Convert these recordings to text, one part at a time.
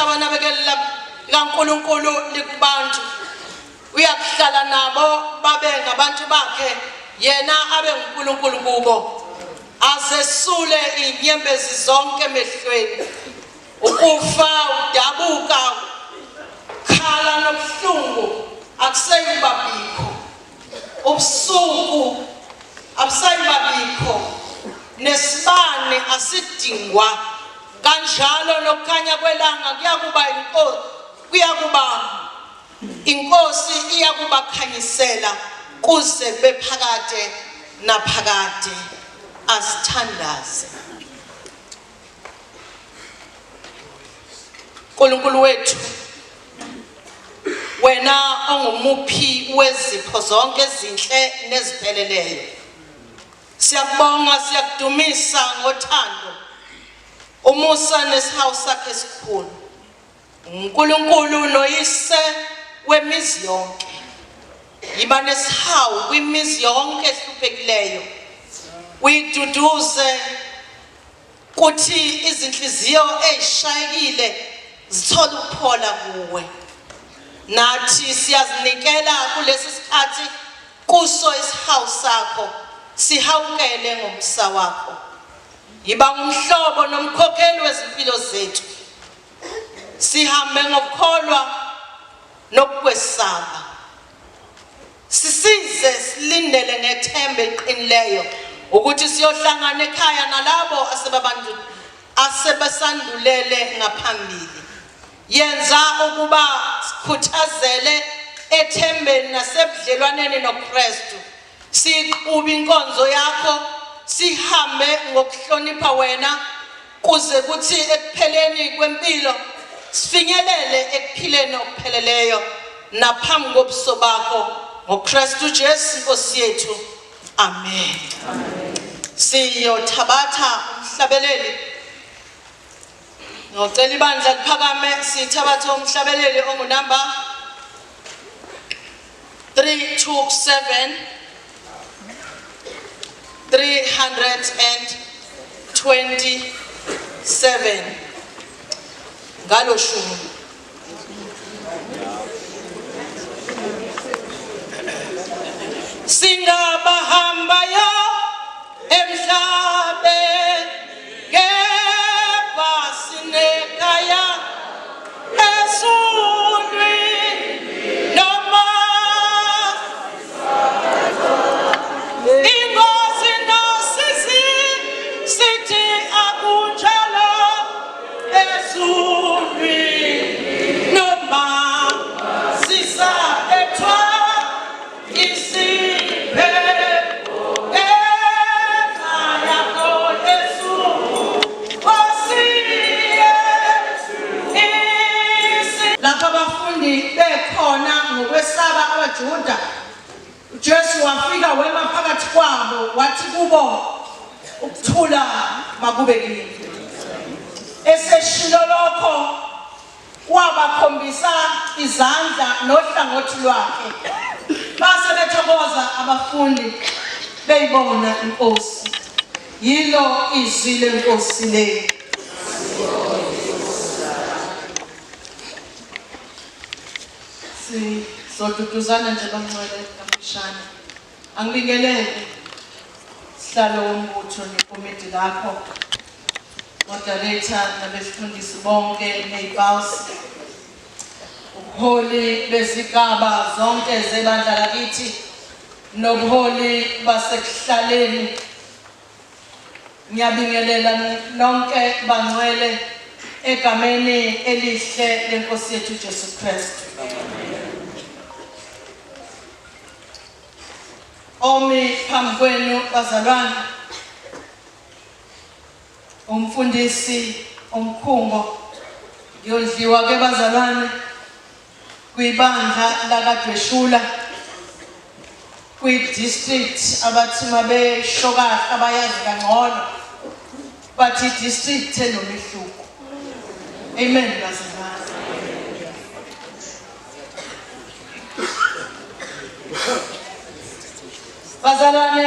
itabanabekela likaNkulunkulu likubantu uyakuhlala nabo babe ngabantu bakhe yena abe uNkulunkulu kubo azesule inyembezi zonke emehlweni ukufa udabuka khala nobuhlungu akuseyibabikho ubusuku abusayibabikho nesibane asidingwa kanjalo nokukhanya kwelanga kuyakuba inkosi iyakubakhanyisela kuze bephakade naphakade asithandaze uNkulunkulu wethu wena ongumuphi wezipho zonke ezinhle nezipheleleyo siyabonga siyakudumisa ngothando umusa nesihawu sakhe esikhulu uNkulunkulu noyise wemizi yonke yiba nesihawu kwimizi yonke ehluphekileyo uyiduduze kuthi izinhliziyo ezishayekile zithola ukuphola kuwe nathi siyazinikela kulesi sikhathi kuso isihawu sakho sihawukele ngomsa wakho yiba umhlobo nomkhokheli wezimpilo zethu sihambe ngokukholwa nokwesaba sisize silindele ngethemba eliqinileyo ukuthi siyohlangana ekhaya nalabo asebesandulele ngaphambili yenza ukuba sikhuthazele ethembeni nasebudlelwaneni noKristu siqhube inkonzo yakho sihambe ngokuhlonipha wena kuze kuthi ekupheleni kwempilo sifinyelele ekuphileni okupheleleyo naphambi kobuso bakho ngoKristu Jesu Nkosi yethu amen siyothabatha umhlabeleli ngocela ibandla liphakame sithabatha umhlabeleli ongunamba 327 327 ngalo shumi singabahambayo emhlabeni kepha sinekhaya ezulwini noma inkosi nosisi sithi akunjalo ezulwini noma sisapethwa bekhona ngokwesaba abaJuda uJesu wafika wema phakathi kwabo wathi kubo ukuthula makube kini eseshilo lokho wabakhombisa izandla nohlangothi lwakhe base bethokoza abafundi beyibona inkosi yilo izwi lenkosi le soduduzana nje bamncwele kamshana angibingelele sihlalo wombutho nekomiti lakho moderator nabesifundisi bonke nezibawusi ubuholi bezigaba zonke zebandla lakithi nobuholi basekuhlaleni ngiyabingelela nonke bangcwele egameni elihle lenkosi yethu Jesu Kristu omi phambi kwenu bazalwane umfundisi omkhungo ngiyodliwa ke bazalwane kwibandla lakaDweshula kwi-district abathi mabeshokahla abayazi kangcono bathi district enomehluko amen bazalwane bazalwane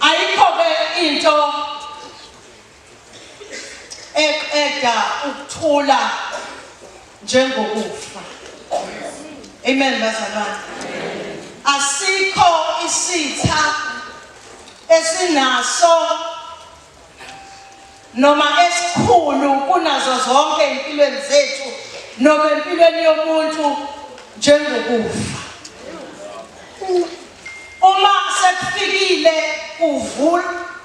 ayikho ke into eqeda ukuthula njengokufa. Amen bazalwane. Asikho isitha esinaso noma esikhulu kunazo zonke empilweni zethu noma empilweni yomuntu njengokufa. Uma sekufikile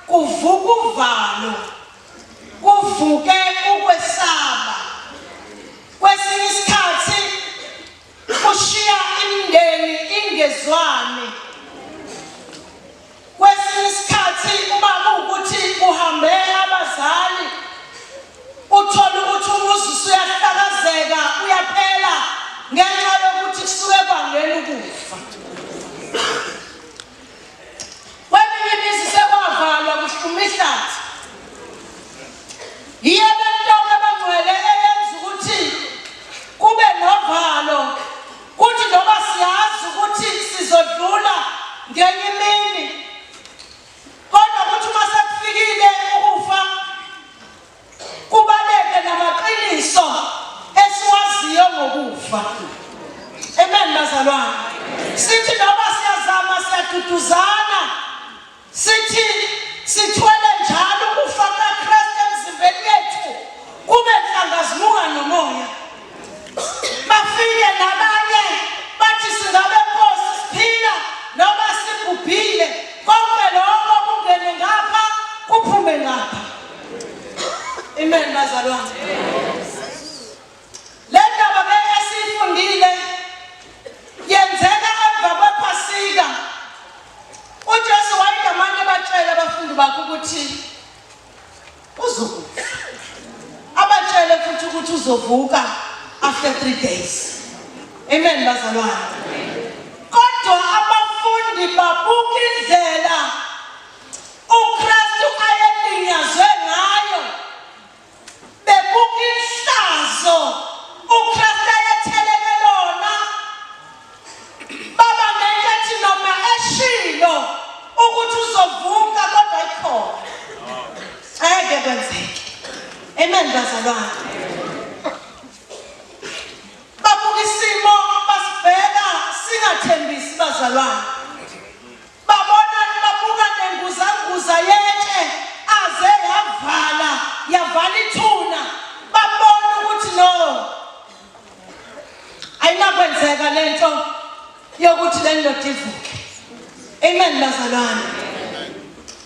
kuvuka uvalo, kuvuke ukwesaba, kwesinye isikhathi kushiya imindeni ingezwane, kwesinye isikhathi uma kuwukuthi kuhambe abazali uthola ukuthi umuzi usuyahlakazeka uyaphela ngenxa yokuthi kusuke kwangena ukufa. Kweminye imizi sekwavalwa kuhluma ihlathi. Yiyo le nto abangcwele eyenza ukuthi kube novalo, kuthi noma siyazi ukuthi sizodlula ngenye imini, kodwa ukuthi uma sekufikile ukufa kubaleke namaqiniso esiwaziyo ngokufa. Amen bazalwane. Sithi noma siyazama siyaduduzana, sithi sithwele njalo ukufa kaKristu emzimbeni yethu kube nhlangazimuka nomoya. Bafike nabanye bathi singabe Nkosi siphila noma sigubhile, konke lokho kungene ngapha kuphume ngapha. Amen bazalwane. Le ndaba ke esifundile yenzeka emva kwePhasika. uJesu wayengamanye batshela abafundi bakhe ukuthi uzovuka. Abatshele futhi ukuthi uzovuka after 3 days. Amen bazalwane. Kodwa abafundi babuka indlela uKristu ayelinyazwe ngayo, bebuka ihlazo uKristu ayetheleke lona, baba ngenkathi noma eshilo ukuthi uzovuka kodwa ikhona ayeke kwenzeke. Amen bazalwane. Babuka isimo basibheka singathembisi bazalwane. Babuka nenguzanguza yetshe aze yavala ithuna. Babona ukuthi no, ayinakwenzeka lento yokuthi le ndoda ivuke. Amen bazalwane.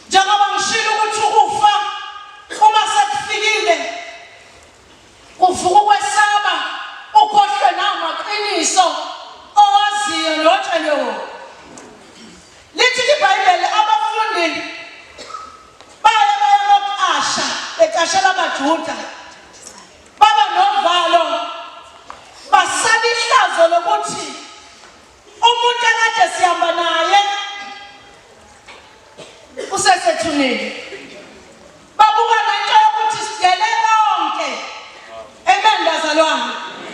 Njengoba ngishilo ukuthi ukufa uma sekufikile kuvuka ukwesaba, ukhohlwe namaqiniso owaziyo notsheleyo. Lithi iBhayibheli abafundi bayoqasha, beqashela amaJuda, baba novalo, basaba ihlazo lokuthi umuntu akade sihamba naye usesethuneni. Babuka lento yokuthi sigele konke. Amen bazalwane.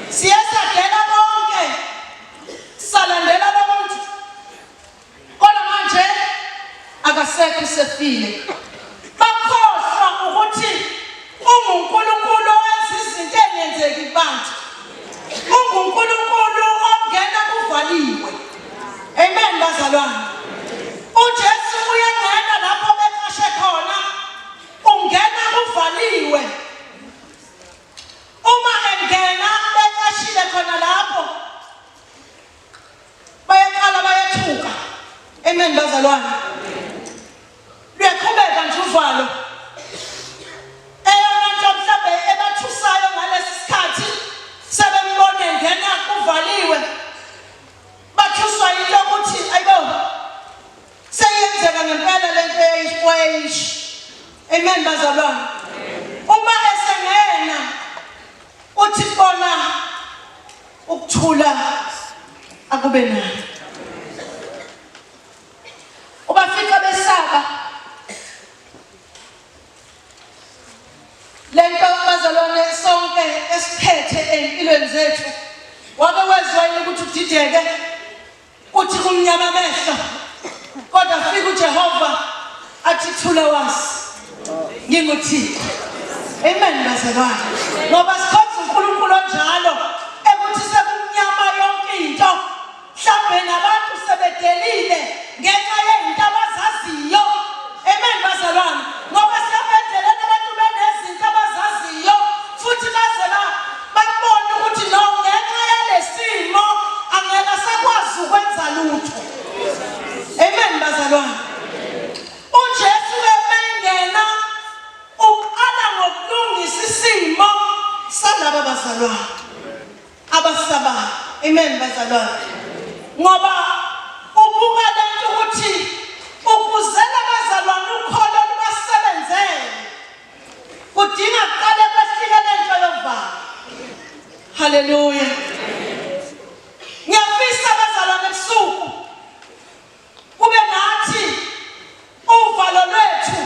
Siyasagela konke, salandela lo muntu, kodwa manje akasekho usefile. Bakhohlwa ukuthi unguNkulunkulu owenza izinto engenzeki kubantu, unguNkulunkulu ongena kuvaliwe. Amen bazalwane. uJesu uyangena lapho beqashe khona, ungena kuvaliwe. Uma engena beqashile khona lapho bayaqala bayathuka. Amen bazalwane. Luyaqhubeka nje uvalo. Eyona nto mhlawumbe ebathusayo ngalesi sikhathi sebembona engena kuvaliwe, bathuswa yinto ukuthi ayibo seyenzeka ngempela lento eyishishi. Amen bazalwane. Uma esengena uthi bona ukuthula akube nayo. Ubafika besaba lento bazalwane sonke esiphethe empilweni zethu. Wabe wezwa yini ukuthi udideke, uthi kumnyama amehlo, kodwa fika uJehova athi thula wasi, nginguThixo. Amen bazalwane. Ngoba sikhonza uNkulunkulu onjalo ekuthi sekumnyama yonke into. Mhlambe nabantu sebedelile ngenxa yezinto abazaziyo. Amen bazalwane. Ngoba siyabenzela abantu benezinto abazaziyo futhi baze babone ukuthi no ngenxa yalesimo angeke sakwazi ukwenza lutho. Amen bazalwane. uJesu emengena uqala ngokulungisa isimo salabo bazalwane abasabayo. Amen bazalwane. Ngoba ubuka lento ukuthi ukuzela bazalwane ukholo lubasebenzele kudinga kuqale behlike lento yovalo. Haleluya. Ngiyafisa bazalwane ebusuku kube nathi uvalo lwethu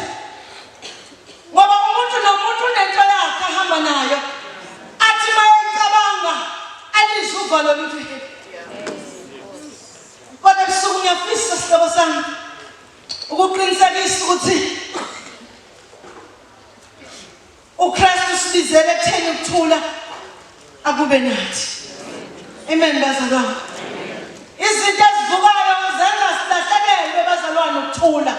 ngoba umuntu nomuntu unento yakhe ahamba nayo athi mayicabanga alizwe uvalo lwethu. Kodwa ebusuku ngiyafisa sihlobo sami ukuqinisekisa ukuthi uKristu usibizele ekutheni ukuthula akube nathi. Amen bazalwane. Izinto ezivukayo zenza silahlekelwe bazalwane ukuthula.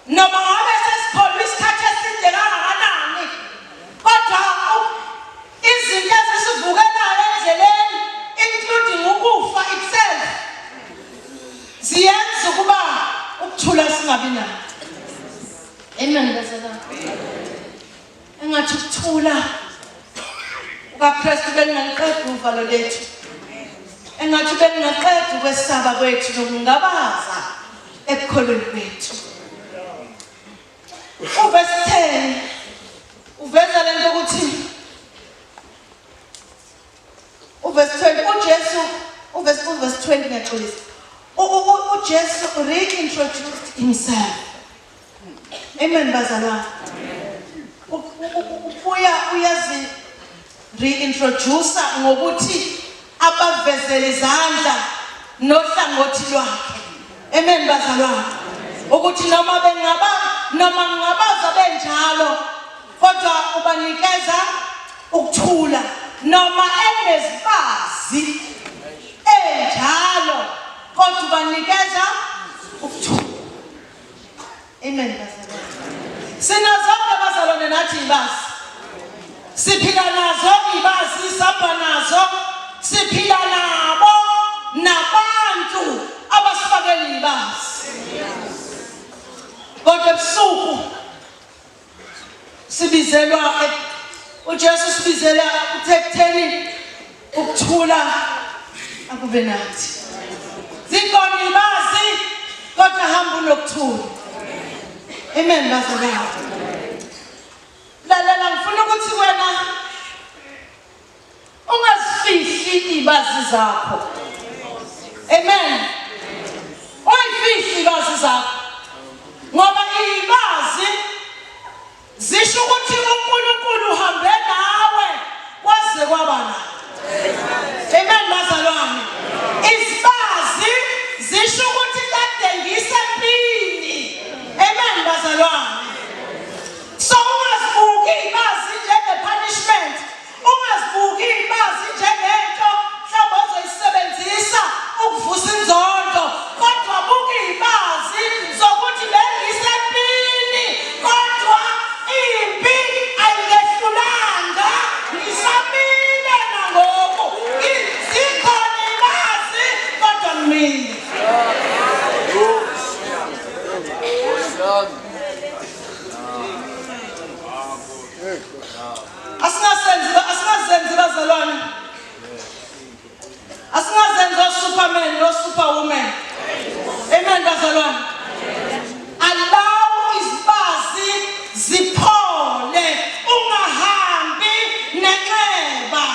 Noma ngabe sesikholwa isikhathi eside kangakanani kodwa izinto ezisivukelayo endleleni including ukufa itself ziyenza ukuba ukuthula singabi nako. Amen bazalwane. Engathi ukuthula ukaKristu bengaqeda uvalo lethu. Engathi bengaqeda ukwesaba kwethu nokungabaza ekukholweni kwethu. Uverse 10 uveza lento ukuthi uverse 20 uJesu uverse 20 ngiyaxolisa. uJesu reintroduced himself. Amen bazalwane. Uyazi reintroduce ngokuthi abavezele izandla nohlangothi lwakhe. Amen bazalwane. Ukuthi noma ngabaza benjalo kodwa ubanikeza ukuthula noma enezifazi enjalo kodwa ubanikeza ukuthula. Amen bazalwane. Sinazonke bazalwane nathi ibazi. Siphila nazo ibazi saba nazo siphila nabo nabantu abasifakela ibazi. Kodwa ebusuku sibizelwa uJesu sibizela ukutheni ukuthula akube nathi. Zikhona ibazi kodwa hamba unokuthula. Amen bazalwane. Lalela ngifuna ukuthi wena ungazifihli ibazi zakho. Amen. Ungazifihli ibazi zakho. Ngoba ibazi zisho ukuthi uNkulunkulu uhambe nawe kwaze kwabana. Amen bazalwane. Izibazi zisho ukuthi kade ngisempini. Amen bazalwane. So ungazibuki ibazi njenge-punishment. Ungazibuki ibazi njengento mhlawumbe ozoyisebenzisa ukuvusa inzondo. Kodwa buka ibazi zokuthi bengisempini kodwa impi ayingehlulanga. Ngisamile nangoku. Zikhona ibazi kodwa ngimile. Asingazenzi bazalwane. Asingazenzi o-Superman no-Superwoman. Amen bazalwane. Allow izibazi ziphole ungahambi nenxeba.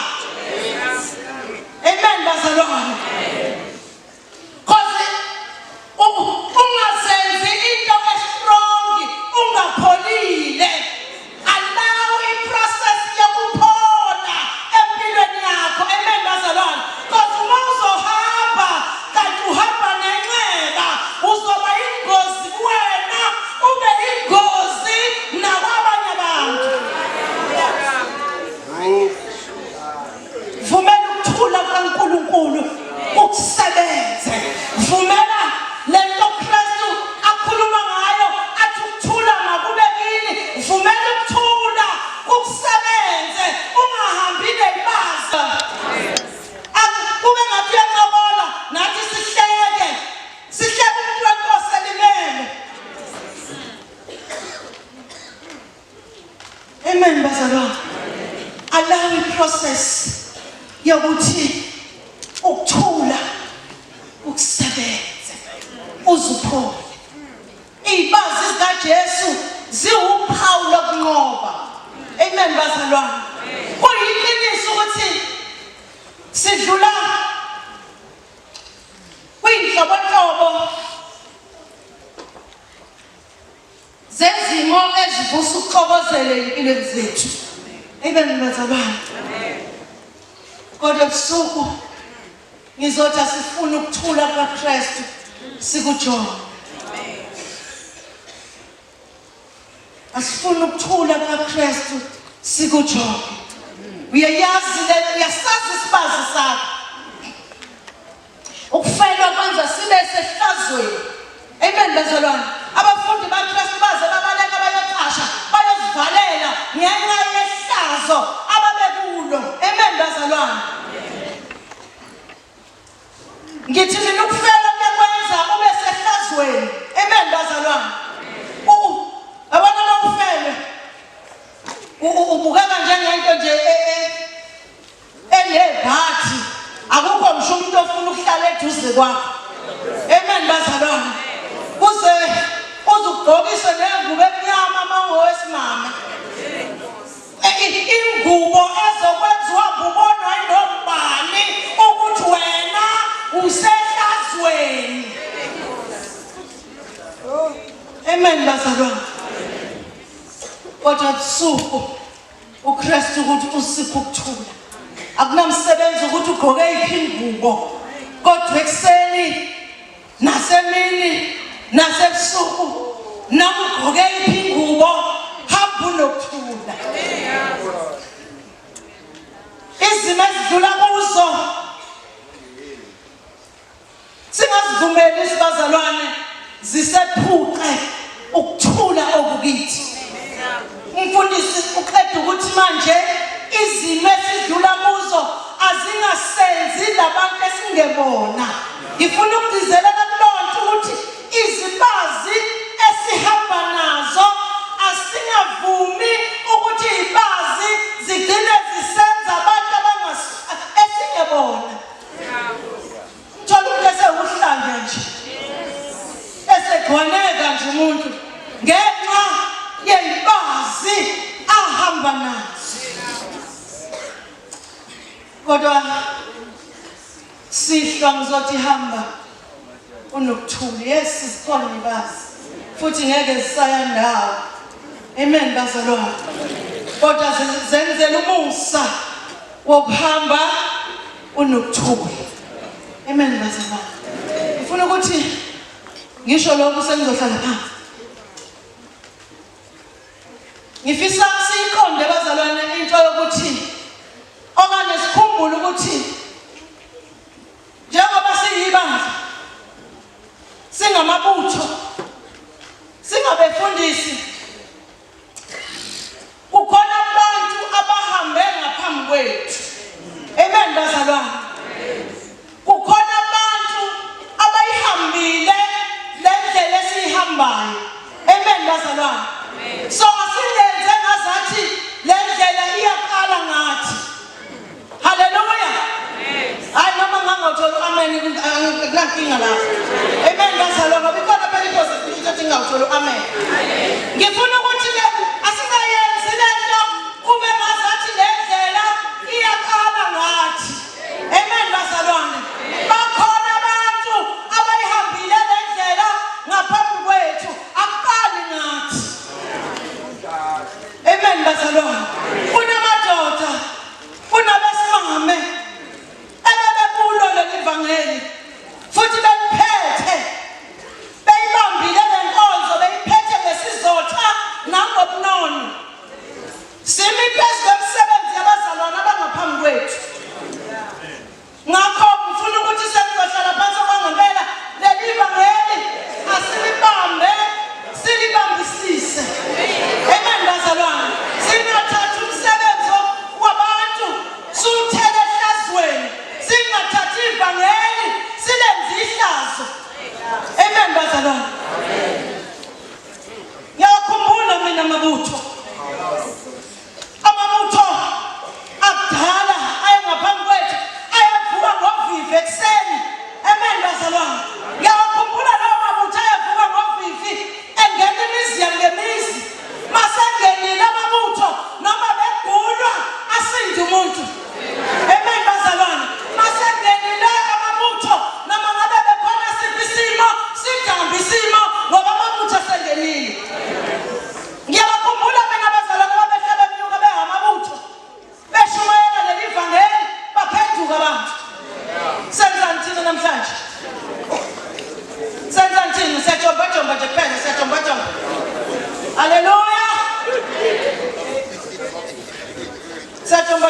Amen bazalwane. Cause ungazenzi into estrong ungapholile. Allow iprocess yokuphola empilweni yakho. Amen bazalwane. Allow iprocess yokuthi ukuthula ukusebenza uzuphole. Izibazi zikaJesu ziwuphawu lokunqoba. Amen bazalwane. Kuyiqiniso ukuthi sidlula kwinhlobonhlobo zezimo ezivusa ukuxokozela empilweni zethu. Amen bazalwane. Kodwa ebusuku ngizothi asifuna ukuthula kaKristu sikujonge. Asifuna ukuthula kaKristu sikujonge. Uyayazi uyasazi isibazi sakho. Ukufelwa kwenza sibe sehlazweni. Amen bazalwane. Abafundi baKristu baze babaleka bayaqasha bayozivalela ngenxa yehlazo ababekulo. Amen bazalwane. Ngithi mina ukufelwa kwenza ube sehlazweni. Amen bazalwane. Abana lokufela ubukeka njengento nje enebhathi akukho ngisho umuntu ofuna ukuhlala eduze kwakho. Amen bazalwane. Kuze uzugqokise nengubo emnyama mangowesimama. Ingubo ezokwenziwa ngubonwa indombani ukuthi wena usehlazweni. Amen bazalwane. Kodwa busuku uKristu ukuthi usiphe ukuthula. Akunamsebenzi ukuthi ugqoke ingubo. Kodwa ekseni nasemini nasebusuku nakugqoke ingubo hamba unokuthula. Izimo ezidlula kuzo singazivumeli isibazalwane zisephuqe ukuthula okukithi. Umfundisi uqeda ukuthi manje izimo esidlula kuzo azingasenzi labantu esingebona. Ngifuna ukugcizelela kulonto ukuthi izibazi esihamba nazo asingavumi ukuthi izibazi zigcine zisenza abantu esingebona. Thola umuntu esewuhlanga nje. Esegcwaneka nje umuntu ngenxa yezibazi ahamba nazo. Kodwa sihlwa ngizothi hamba unokuthula. Yes sikhona ibazi futhi ngeke zisaya ndawo. Amen bazalwane. Kodwa zenzela umusa wokuhamba unokuthula. Amen bazalwane. Ngifuna ukuthi ngisho lokho sengizohlala phansi. Ngifisa siyiqonde bazalwane into yokuthi okanye sikhumbule ukuthi njengoba siyibandla singamabutho singabefundisi kukhona abantu abahambe ngaphambi kwethu. Amen bazalwane. Kukhona abantu abayihambile lendlela esihambayo. Amen bazalwane. So asingenze ngazathi lendlela iyaqala ngathi. Hallelujah. Hayi noma ngangawuthola amen kunankinga lapho. Amen bazalwane. Bikhona phela ipositive ukuthi ngawuthola amen. Ngifuna ukuthi ke asingayenzi lento kube ngazathi lendlela iyaqala ngathi. Amen bazalwane. Bakhona abantu abayihambile lendlela ngaphambi kwethu aqali ngathi. Amen bazalwane. Kunamadoda kunabesimame ebebekulo lelivangeli futhi beliphethe beyibambile lenkonzo beyiphethe ngesizotha nangobunono. Simi phezu kwemisebenzi yabazalwane abangaphambi kwethu. Ngakho ngifuna ukuthi sengizohlala phansi okwangempela leli vangeli asilibambe silibambisise. Amen bazalwane. Singathatha umsebenzi wabantu siwuthele ehlazweni. Singathathi ivangeli silenze ihlazo. Amen bazalwane. Ngiyakhumbula mina mabutho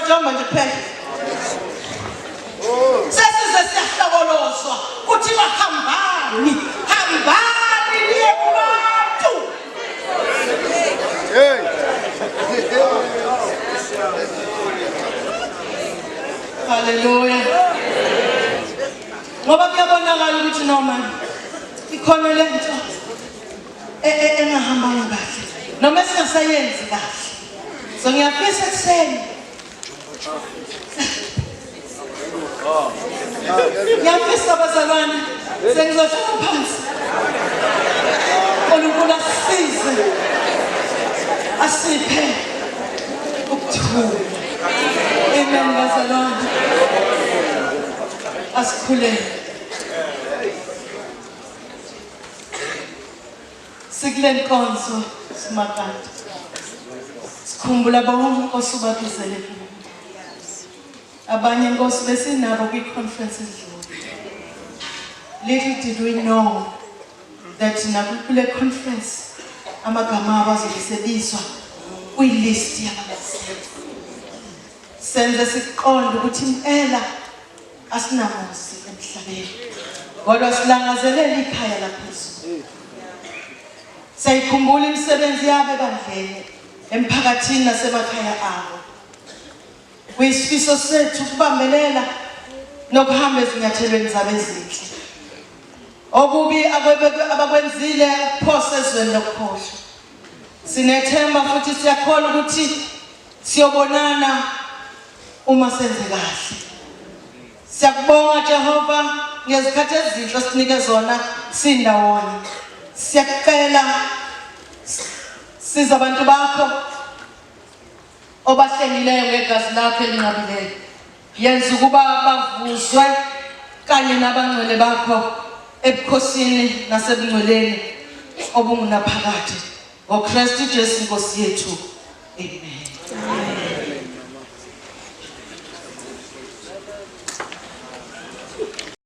siyajoma nje kuphela. Sesize siyahlakolozwa kuthiwa hambani niye kubantu. Hallelujah. Ngoba kuyabonakala ukuthi noma ikhona lento engahambanga kahle noma esingasayenzi kahle. So ngiyafisa ekseni. Ngiyafisa abazalwane sengizohlala phansi. uNkulunkulu asisize. Asiphe ukuthula. Amen bazalwane. Asikhuleni. Sikule nkonzo simakade. Sikhumbula bonke osubabizele kubo. Abanye inkosi besinabo kwi-conference edlule. Little did we know that nakule conference amagama abo azobisebizwa kwi-list yabalaseli. Senze siqonde ukuthi impela asinamuzi emhlabeni. Kodwa silangazelela ikhaya laphezulu. Sayikhumbula imisebenzi yabo ebandleni emphakathini nasemakhaya abo. Kuyisifiso sethu ukubambelela nokuhamba ezinyathelweni zabo ezinhle. Okubi abakwenzile ukuphosa ezweni lokukhohlwa. Sinethemba futhi siyakholwa ukuthi siyobonana uma senze kahle. Siyakubonga Jehova ngezikhathi ezinhle osinike zona sindawona. Siyakucela siza abantu bakho obahlengileyo ngegazi lakho elingabileyo. Yenza ukuba bavuzwe kanye nabangcwele bakho ebukhosini nasebungcweleni obungunaphakade. NgoKristu Jesu Nkosi yethu. Amen.